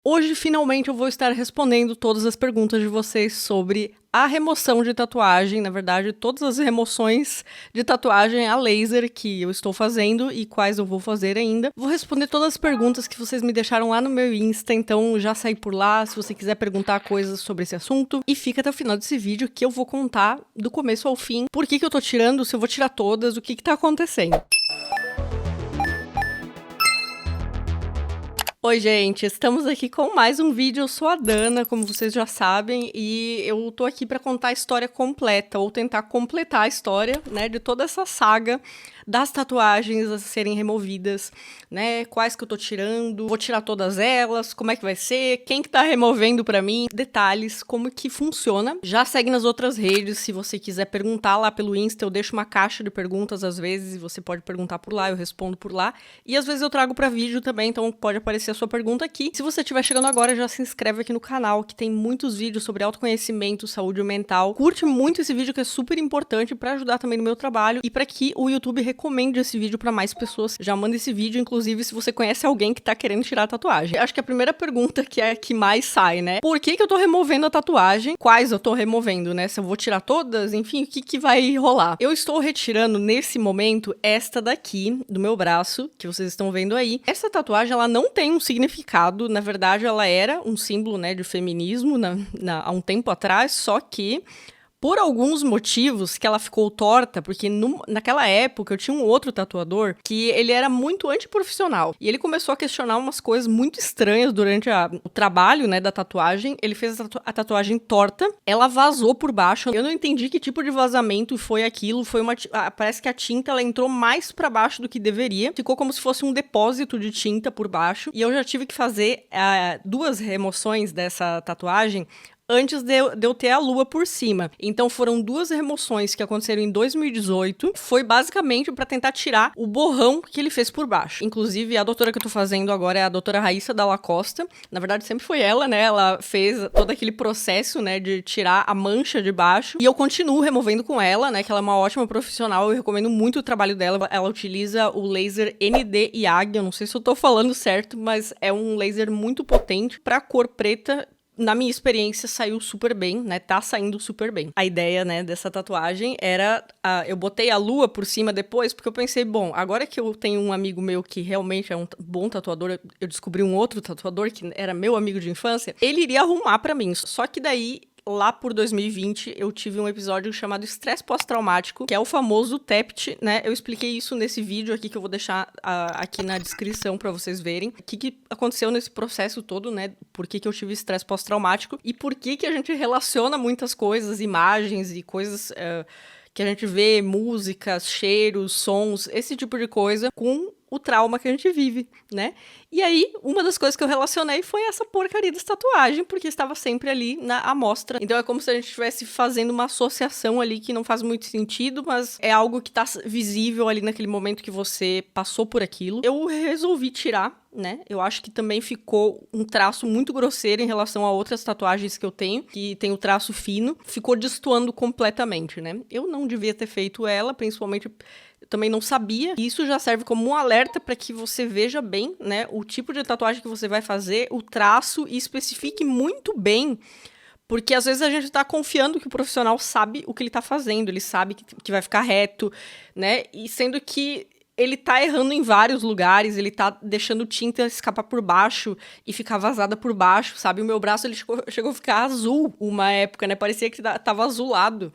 Hoje, finalmente, eu vou estar respondendo todas as perguntas de vocês sobre a remoção de tatuagem, na verdade, todas as remoções de tatuagem a laser que eu estou fazendo e quais eu vou fazer ainda. Vou responder todas as perguntas que vocês me deixaram lá no meu Insta, então já saí por lá se você quiser perguntar coisas sobre esse assunto. E fica até o final desse vídeo que eu vou contar do começo ao fim por que eu tô tirando, se eu vou tirar todas, o que tá acontecendo. Oi, gente, estamos aqui com mais um vídeo. Eu sou a Dana, como vocês já sabem, e eu tô aqui para contar a história completa, ou tentar completar a história, né, de toda essa saga das tatuagens a serem removidas, né, quais que eu tô tirando, vou tirar todas elas, como é que vai ser, quem que tá removendo pra mim, detalhes, como que funciona. Já segue nas outras redes, se você quiser perguntar lá pelo Insta, eu deixo uma caixa de perguntas às vezes, e você pode perguntar por lá, eu respondo por lá, e às vezes eu trago pra vídeo também, então pode aparecer a sua pergunta aqui. Se você estiver chegando agora, já se inscreve aqui no canal, que tem muitos vídeos sobre autoconhecimento, saúde mental. Curte muito esse vídeo, que é super importante pra ajudar também no meu trabalho, e pra que o YouTube recomende esse vídeo pra mais pessoas. Já manda esse vídeo, inclusive, se você conhece alguém que tá querendo tirar a tatuagem. Acho que a primeira pergunta que é a que mais sai, né? Por que eu tô removendo a tatuagem? Quais eu tô removendo, né? Se eu vou tirar todas, enfim, o que vai rolar? Eu estou retirando, nesse momento, esta daqui, do meu braço, que vocês estão vendo aí. Essa tatuagem, ela não tem um significado. Na verdade, ela era um símbolo, né, de feminismo há um tempo atrás, só que por alguns motivos que ela ficou torta, porque naquela época eu tinha um outro tatuador que ele era muito antiprofissional. E ele começou a questionar umas coisas muito estranhas durante o trabalho, né, da tatuagem. Ele fez a tatuagem torta, ela vazou por baixo. Eu não entendi que tipo de vazamento foi aquilo. Parece que a tinta ela entrou mais pra baixo do que deveria. Ficou como se fosse um depósito de tinta por baixo. E eu já tive que fazer 2 remoções dessa tatuagem antes de eu ter a lua por cima. Então foram 2 remoções que aconteceram em 2018. Foi basicamente para tentar tirar o borrão que ele fez por baixo. Inclusive, a doutora que eu tô fazendo agora é a doutora Raíssa Dalla Costa. Na verdade, sempre foi ela, né? Ela fez todo aquele processo, né, de tirar a mancha de baixo. E eu continuo removendo com ela, né? Que ela é uma ótima profissional. Eu recomendo muito o trabalho dela. Ela utiliza o laser ND-YAG. Eu não sei se eu tô falando certo, mas é um laser muito potente para cor preta. Na minha experiência, saiu super bem, né? Tá saindo super bem. A ideia, né, dessa tatuagem era... eu botei a lua por cima depois, porque eu pensei, bom, agora que eu tenho um amigo meu que realmente é um bom tatuador, eu descobri um outro tatuador que era meu amigo de infância, ele iria arrumar pra mim. Só que daí... Lá por 2020, eu tive um episódio chamado Estresse Pós-Traumático, que é o famoso TEPT, né? Eu expliquei isso nesse vídeo aqui, que eu vou deixar aqui na descrição pra vocês verem. O que aconteceu nesse processo todo, né? Por que eu tive estresse pós-traumático e por que a gente relaciona muitas coisas, imagens e coisas... que a gente vê, músicas, cheiros, sons, esse tipo de coisa, com o trauma que a gente vive, né? E aí, uma das coisas que eu relacionei foi essa porcaria dessa tatuagem, porque estava sempre ali na amostra. Então é como se a gente estivesse fazendo uma associação ali que não faz muito sentido, mas é algo que tá visível ali naquele momento que você passou por aquilo. Eu resolvi tirar, né? Eu acho que também ficou um traço muito grosseiro em relação a outras tatuagens que eu tenho, que tem o traço fino. Ficou destoando completamente, né? Eu não devia ter feito ela, principalmente... Eu também não sabia. E isso já serve como um alerta para que você veja bem, né, o tipo de tatuagem que você vai fazer, o traço, e especifique muito bem, porque às vezes a gente tá confiando que o profissional sabe o que ele tá fazendo, ele sabe que vai ficar reto, né, e sendo que ele tá errando em vários lugares, ele tá deixando tinta escapar por baixo e ficar vazada por baixo, sabe? O meu braço, ele chegou a ficar azul uma época, né, parecia que tava azulado.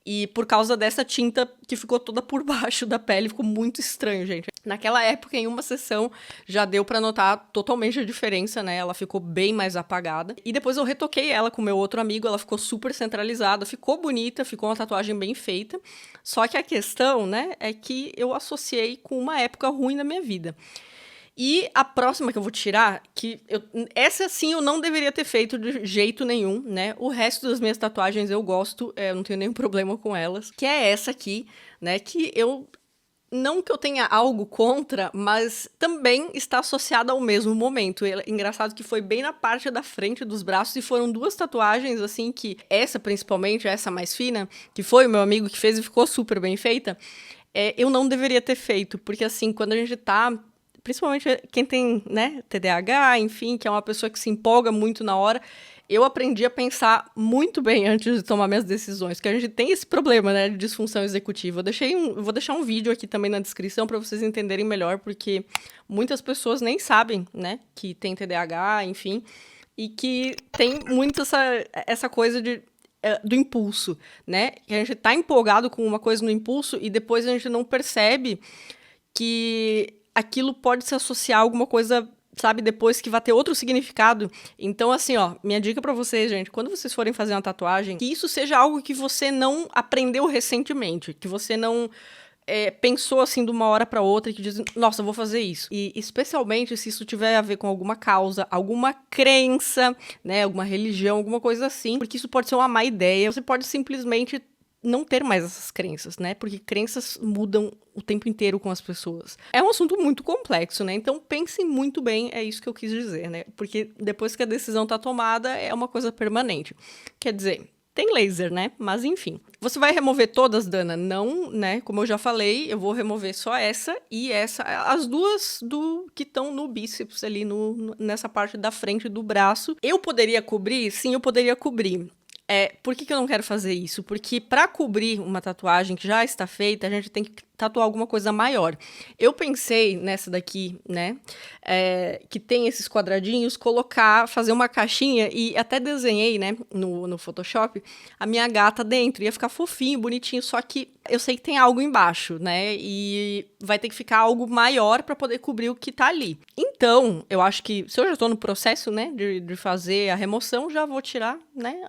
E por causa dessa tinta que ficou toda por baixo da pele, ficou muito estranho, gente. Naquela época, em uma sessão, já deu pra notar totalmente a diferença, né? Ela ficou bem mais apagada. E depois eu retoquei ela com meu outro amigo, ela ficou super centralizada, ficou bonita, ficou uma tatuagem bem feita. Só que a questão, né, é que eu associei com uma época ruim na minha vida. E a próxima que eu vou tirar, essa sim eu não deveria ter feito de jeito nenhum, né? O resto das minhas tatuagens eu gosto, eu não tenho nenhum problema com elas. Que é essa aqui, né? Que eu... Não que eu tenha algo contra, mas também está associada ao mesmo momento. É engraçado que foi bem na parte da frente dos braços e foram 2 tatuagens, assim, que... Essa, principalmente, essa mais fina, que foi o meu amigo que fez e ficou super bem feita, eu não deveria ter feito. Porque, assim, quando a gente tá principalmente quem tem, né, TDAH, enfim, que é uma pessoa que se empolga muito na hora, eu aprendi a pensar muito bem antes de tomar minhas decisões, que a gente tem esse problema, né, de disfunção executiva. Eu vou deixar um vídeo aqui também na descrição para vocês entenderem melhor, porque muitas pessoas nem sabem, né, que tem TDAH, enfim, e que tem muito essa coisa do impulso, né? Que a gente tá empolgado com uma coisa no impulso e depois a gente não percebe que aquilo pode se associar a alguma coisa, sabe, depois que vai ter outro significado. Então, assim, ó, minha dica pra vocês, gente, quando vocês forem fazer uma tatuagem, que isso seja algo que você não aprendeu recentemente, que você não pensou assim de uma hora pra outra e que diz, nossa, eu vou fazer isso. E especialmente se isso tiver a ver com alguma causa, alguma crença, né, alguma religião, alguma coisa assim, porque isso pode ser uma má ideia. Você pode simplesmente não ter mais essas crenças, né? Porque crenças mudam o tempo inteiro com as pessoas. É um assunto muito complexo, né? Então pensem muito bem, é isso que eu quis dizer, né? Porque depois que a decisão tá tomada, é uma coisa permanente. Quer dizer, tem laser, né? Mas enfim. Você vai remover todas, Dana? Não, né? Como eu já falei, eu vou remover só essa e essa. As duas que estão no bíceps ali, nessa parte da frente do braço. Eu poderia cobrir? Sim, eu poderia cobrir. Por que eu não quero fazer isso? Porque para cobrir uma tatuagem que já está feita, a gente tem que tatuar alguma coisa maior. Eu pensei nessa daqui, né, que tem esses quadradinhos, fazer uma caixinha e até desenhei, né, no Photoshop, a minha gata dentro. Ia ficar fofinho, bonitinho, só que eu sei que tem algo embaixo, né, e vai ter que ficar algo maior para poder cobrir o que tá ali. Então, eu acho que, se eu já tô no processo, né, de fazer a remoção, já vou tirar, né,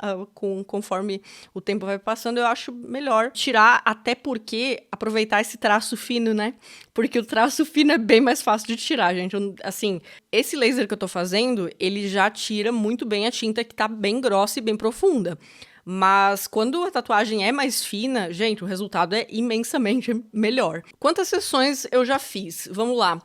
conforme o tempo vai passando, eu acho melhor tirar, até porque aproveitar esse traço fino, né? Porque o traço fino é bem mais fácil de tirar, gente. Assim, esse laser que eu tô fazendo, ele já tira muito bem a tinta que tá bem grossa e bem profunda. Mas quando a tatuagem é mais fina, gente, o resultado é imensamente melhor. Quantas sessões eu já fiz? Vamos lá.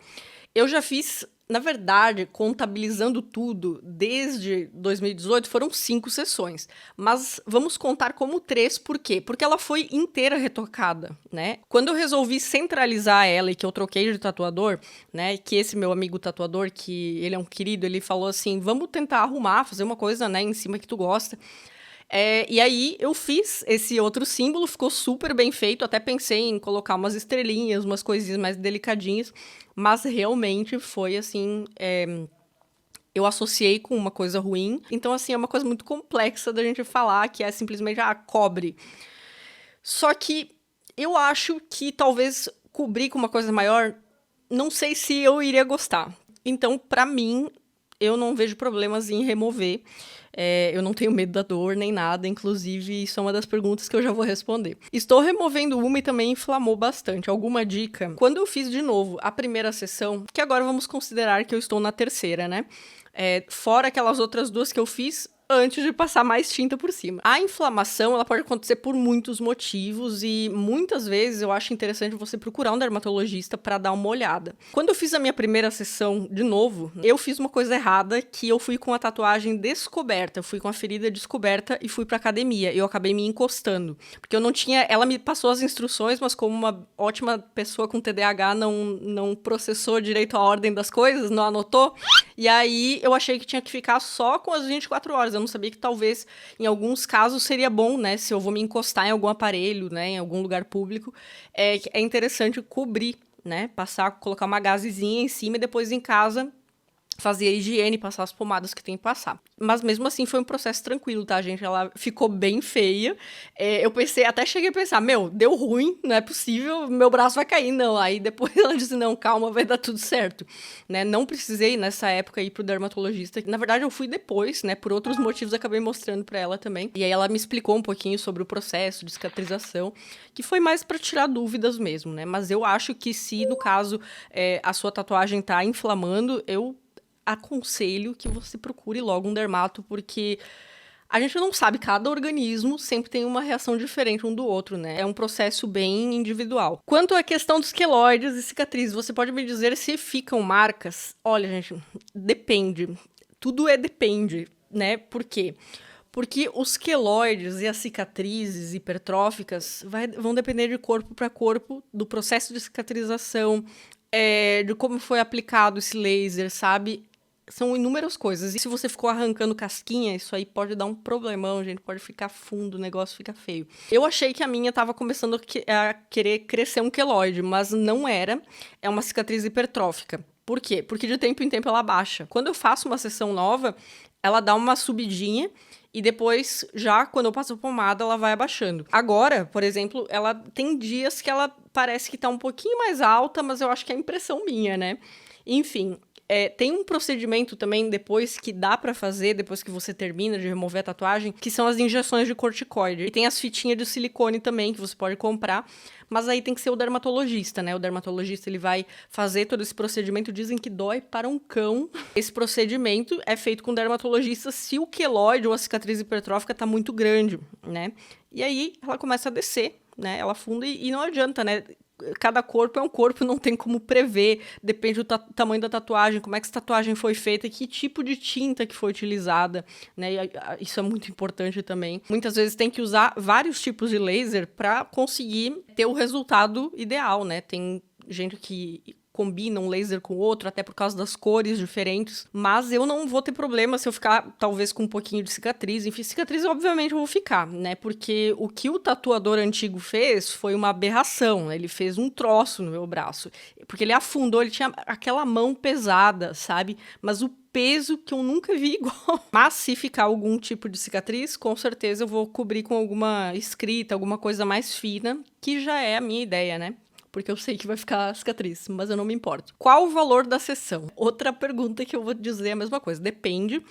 Eu já fiz, na verdade, contabilizando tudo, desde 2018, foram 5 sessões. Mas vamos contar como 3, por quê? Porque ela foi inteira retocada, né? Quando eu resolvi centralizar ela e que eu troquei de tatuador, né? Que esse meu amigo tatuador, que ele é um querido, ele falou assim, vamos tentar arrumar, fazer uma coisa, né, em cima que tu gosta. E aí eu fiz esse outro símbolo, ficou super bem feito, até pensei em colocar umas estrelinhas, umas coisinhas mais delicadinhas, mas realmente foi assim, eu associei com uma coisa ruim, então assim, é uma coisa muito complexa da gente falar, que é simplesmente, cobre. Só que eu acho que talvez cobrir com uma coisa maior, não sei se eu iria gostar. Então, pra mim, eu não vejo problemas em remover. Eu não tenho medo da dor nem nada, inclusive isso é uma das perguntas que eu já vou responder. Estou removendo uma e também inflamou bastante. Alguma dica? Quando eu fiz de novo a primeira sessão, que agora vamos considerar que eu estou na terceira, né? Fora aquelas outras 2 que eu fiz antes de passar mais tinta por cima. A inflamação, ela pode acontecer por muitos motivos e muitas vezes eu acho interessante você procurar um dermatologista para dar uma olhada. Quando eu fiz a minha primeira sessão de novo, eu fiz uma coisa errada, que eu fui com a tatuagem descoberta, eu fui com a ferida descoberta e fui pra academia. Eu acabei me encostando, porque eu não tinha, ela me passou as instruções, mas como uma ótima pessoa com TDAH não processou direito a ordem das coisas, não anotou, e aí eu achei que tinha que ficar só com as 24 horas. Eu não sabia que talvez, em alguns casos, seria bom, né? Se eu vou me encostar em algum aparelho, né? Em algum lugar público, é interessante cobrir, né? Colocar uma gazezinha em cima e depois em casa fazer a higiene, passar as pomadas que tem que passar. Mas mesmo assim foi um processo tranquilo, tá, gente? Ela ficou bem feia. Eu pensei, até cheguei a pensar, deu ruim, não é possível, meu braço vai cair, não. Aí depois ela disse, não, calma, vai dar tudo certo. Né? Não precisei, nessa época, ir pro dermatologista. Na verdade, eu fui depois, né? Por outros motivos, acabei mostrando pra ela também. E aí ela me explicou um pouquinho sobre o processo de cicatrização, que foi mais pra tirar dúvidas mesmo, né? Mas eu acho que se, no caso, a sua tatuagem tá inflamando, eu aconselho que você procure logo um dermato, porque a gente não sabe, cada organismo sempre tem uma reação diferente um do outro, né? É um processo bem individual. Quanto à questão dos queloides e cicatrizes, você pode me dizer se ficam marcas? Olha, gente, depende. Tudo depende, né? Por quê? Porque os queloides e as cicatrizes hipertróficas vão depender de corpo para corpo, do processo de cicatrização, de como foi aplicado esse laser, sabe? São inúmeras coisas. E se você ficou arrancando casquinha, isso aí pode dar um problemão, gente. Pode ficar fundo, o negócio fica feio. Eu achei que a minha tava começando a querer crescer um queloide, mas não era. É uma cicatriz hipertrófica. Por quê? Porque de tempo em tempo ela baixa. Quando eu faço uma sessão nova, ela dá uma subidinha e depois, já quando eu passo a pomada, ela vai abaixando. Agora, por exemplo, ela tem dias que ela parece que tá um pouquinho mais alta, mas eu acho que é impressão minha, né? Enfim, tem um procedimento também depois que dá pra fazer, depois que você termina de remover a tatuagem, que são as injeções de corticoide. E tem as fitinhas de silicone também, que você pode comprar, mas aí tem que ser o dermatologista, né? O dermatologista, ele vai fazer todo esse procedimento, dizem que dói para um cão. Esse procedimento é feito com o dermatologista se o queloide ou a cicatriz hipertrófica tá muito grande, né? E aí ela começa a descer, né? Ela afunda e não adianta, né? Cada corpo é um corpo, não tem como prever, depende do tamanho da tatuagem, como é que essa tatuagem foi feita, que tipo de tinta que foi utilizada, né? Isso é muito importante também. Muitas vezes tem que usar vários tipos de laser para conseguir ter o resultado ideal, né? Tem gente que combina um laser com o outro, até por causa das cores diferentes. Mas eu não vou ter problema se eu ficar, talvez, com um pouquinho de cicatriz. Enfim, cicatriz, obviamente, eu vou ficar, né? Porque o que o tatuador antigo fez foi uma aberração, né? Ele fez um troço no meu braço. Porque ele afundou, ele tinha aquela mão pesada, sabe? Mas o peso que eu nunca vi igual. Mas se ficar algum tipo de cicatriz, com certeza eu vou cobrir com alguma escrita, alguma coisa mais fina, que já é a minha ideia, né? Porque eu sei que vai ficar cicatriz, mas eu não me importo. Qual o valor da sessão? Outra pergunta que eu vou dizer a mesma coisa. Depende,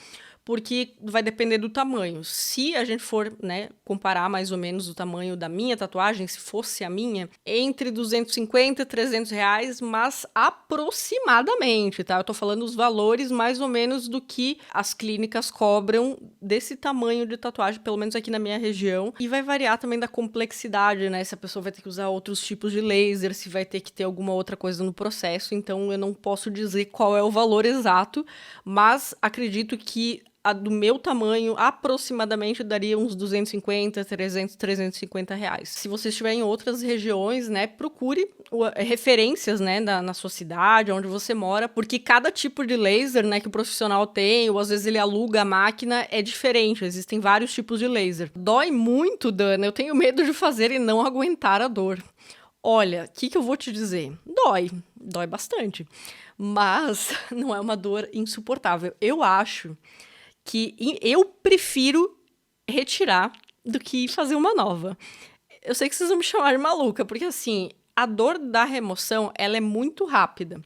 porque vai depender do tamanho. Se a gente for, né, comparar mais ou menos o tamanho da minha tatuagem, se fosse a minha, entre 250 e 300 reais, mas aproximadamente, tá? Eu tô falando os valores mais ou menos do que as clínicas cobram desse tamanho de tatuagem, pelo menos aqui na minha região. E vai variar também da complexidade, né? Se a pessoa vai ter que usar outros tipos de laser, se vai ter que ter alguma outra coisa no processo. Então, eu não posso dizer qual é o valor exato, mas acredito que a do meu tamanho, aproximadamente, daria uns 250, 300, 350 reais. Se você estiver em outras regiões, né, procure referências, né, na sua cidade, onde você mora, porque cada tipo de laser, né, que o profissional tem, ou às vezes ele aluga a máquina, é diferente. Existem vários tipos de laser. Dói muito, Dana. Eu tenho medo de fazer e não aguentar a dor. Olha, o que eu vou te dizer? Dói bastante. Mas não é uma dor insuportável. Eu acho que eu prefiro retirar do que fazer uma nova. Eu sei que vocês vão me chamar de maluca, porque assim, a dor da remoção, ela é muito rápida.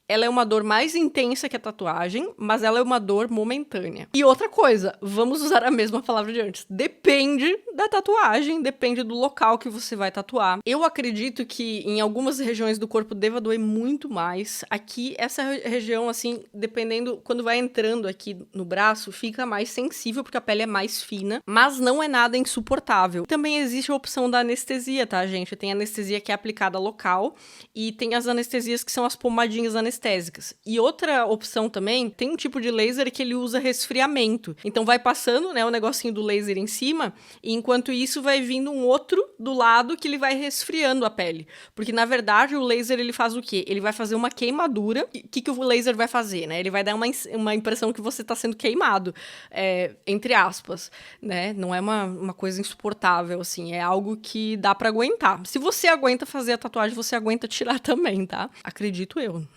Ela é uma dor mais intensa que a tatuagem, mas ela é uma dor momentânea. E outra coisa, vamos usar a mesma palavra de antes. Depende da tatuagem, depende do local que você vai tatuar. Eu acredito que em algumas regiões do corpo deva doer muito mais. Aqui, essa região, assim, dependendo, quando vai entrando aqui no braço, fica mais sensível, porque a pele é mais fina, mas não é nada insuportável. Também existe a opção da anestesia, tá, gente? Tem anestesia que é aplicada local e tem as anestesias que são as pomadinhas anestésicas. E outra opção também, tem um tipo de laser que ele usa resfriamento. Então vai passando, né, o negocinho do laser em cima, e enquanto isso vai vindo um outro do lado que ele vai resfriando a pele. Porque na verdade o laser ele faz o quê? Ele vai fazer uma queimadura. O que o laser vai fazer, né? Ele vai dar uma impressão que você está sendo queimado, entre aspas, né? Não é uma coisa insuportável, assim, é algo que dá pra aguentar. Se você aguenta fazer a tatuagem, você aguenta tirar também, tá? Acredito eu.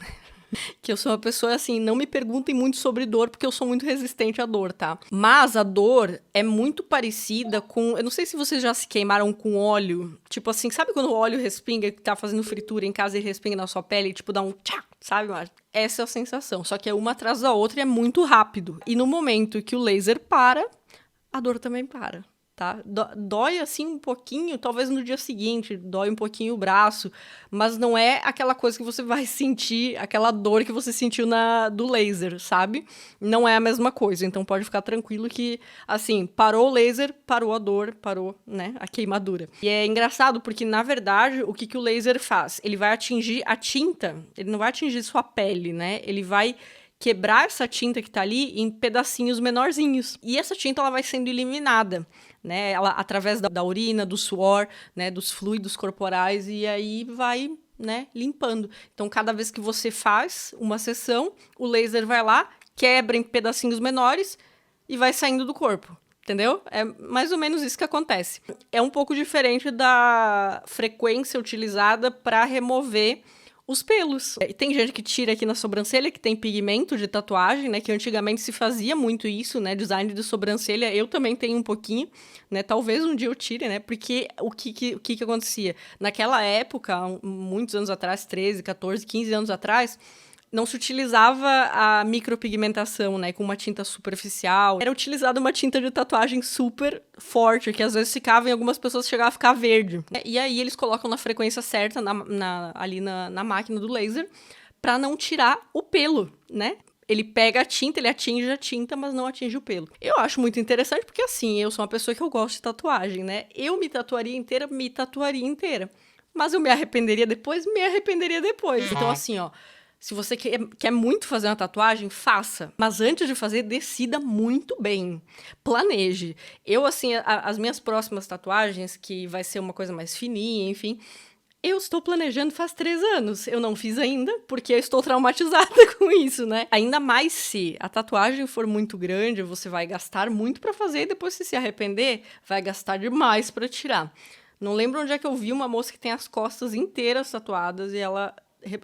Que eu sou uma pessoa, assim, não me perguntem muito sobre dor, porque eu sou muito resistente à dor, tá? Mas a dor é muito parecida com... Eu não sei se vocês já se queimaram com óleo. Tipo assim, sabe quando o óleo respinga, que tá fazendo fritura em casa e respinga na sua pele, tipo, dá um tchá, sabe? Essa é a sensação. Só que é uma atrás da outra e é muito rápido. E no momento que o laser para, a dor também para. Tá? Dói assim um pouquinho, talvez no dia seguinte, dói um pouquinho o braço, mas não é aquela coisa que você vai sentir, aquela dor que você sentiu do laser, sabe? Não é a mesma coisa, então pode ficar tranquilo que, assim, parou o laser, parou a dor, parou, né, a queimadura. E é engraçado porque, na verdade, o que o laser faz? Ele vai atingir a tinta, ele não vai atingir sua pele, né? Ele vai quebrar essa tinta que tá ali em pedacinhos menorzinhos. E essa tinta, ela vai sendo eliminada, né? Ela, através da urina, do suor, né? Dos fluidos corporais, e aí vai né, limpando. Então, cada vez que você faz uma sessão, o laser vai lá, quebra em pedacinhos menores e vai saindo do corpo. Entendeu? É mais ou menos isso que acontece. É um pouco diferente da frequência utilizada para remover os pelos. Tem gente que tira aqui na sobrancelha, que tem pigmento de tatuagem, né? Que antigamente se fazia muito isso, né? Design de sobrancelha. Eu também tenho um pouquinho, né? Talvez um dia eu tire, né? Porque o que acontecia? Naquela época, muitos anos atrás, 13, 14, 15 anos atrás, não se utilizava a micropigmentação, né, com uma tinta superficial. Era utilizada uma tinta de tatuagem super forte, que às vezes ficava, em algumas pessoas chegava a ficar verde. E aí eles colocam na frequência certa, ali na máquina do laser, pra não tirar o pelo, né? Ele pega a tinta, ele atinge a tinta, mas não atinge o pelo. Eu acho muito interessante, porque assim, eu sou uma pessoa que eu gosto de tatuagem, né? Eu me tatuaria inteira. Mas eu me arrependeria depois. Então assim, ó, se você quer muito fazer uma tatuagem, faça. Mas antes de fazer, decida muito bem. Planeje. Eu, assim, as minhas próximas tatuagens, que vai ser uma coisa mais fininha, enfim, eu estou planejando faz 3 anos. Eu não fiz ainda, porque eu estou traumatizada com isso, né? Ainda mais se a tatuagem for muito grande, você vai gastar muito pra fazer e depois, se arrepender, vai gastar demais pra tirar. Não lembro onde é que eu vi uma moça que tem as costas inteiras tatuadas e ela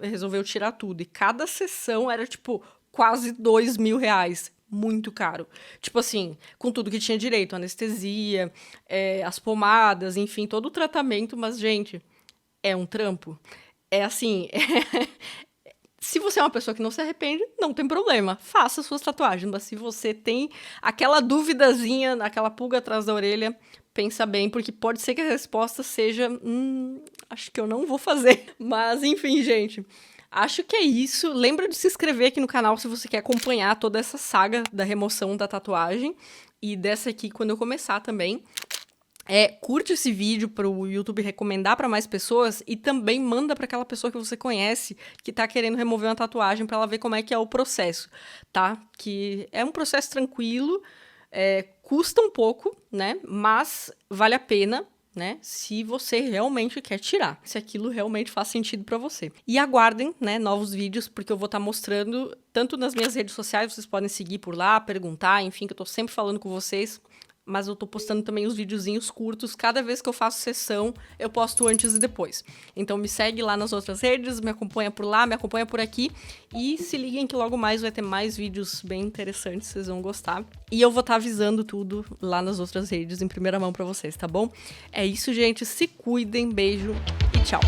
resolveu tirar tudo. E cada sessão era, tipo, quase R$2.000. Muito caro. Tipo assim, com tudo que tinha direito. Anestesia, as pomadas, enfim, todo o tratamento. Mas, gente, é um trampo. É assim... Se você é uma pessoa que não se arrepende, não tem problema. Faça suas tatuagens. Mas se você tem aquela duvidazinha, aquela pulga atrás da orelha, pensa bem, porque pode ser que a resposta seja... acho que eu não vou fazer. Mas, enfim, gente. Acho que é isso. Lembra de se inscrever aqui no canal se você quer acompanhar toda essa saga da remoção da tatuagem. E dessa aqui quando eu começar também. Curte esse vídeo para o YouTube recomendar para mais pessoas e também manda para aquela pessoa que você conhece que tá querendo remover uma tatuagem para ela ver como é que é o processo, tá? Que é um processo tranquilo, custa um pouco, né? Mas vale a pena, né? Se você realmente quer tirar, se aquilo realmente faz sentido para você. E aguardem, né, novos vídeos, porque eu vou estar mostrando tanto nas minhas redes sociais, vocês podem seguir por lá, perguntar, enfim, que eu tô sempre falando com vocês. Mas eu tô postando também os videozinhos curtos. Cada vez que eu faço sessão, eu posto antes e depois. Então me segue lá nas outras redes, me acompanha por lá, me acompanha por aqui. E se liguem que logo mais vai ter mais vídeos bem interessantes, vocês vão gostar. E eu vou estar avisando tudo lá nas outras redes, em primeira mão pra vocês, tá bom? É isso, gente. Se cuidem, beijo e tchau!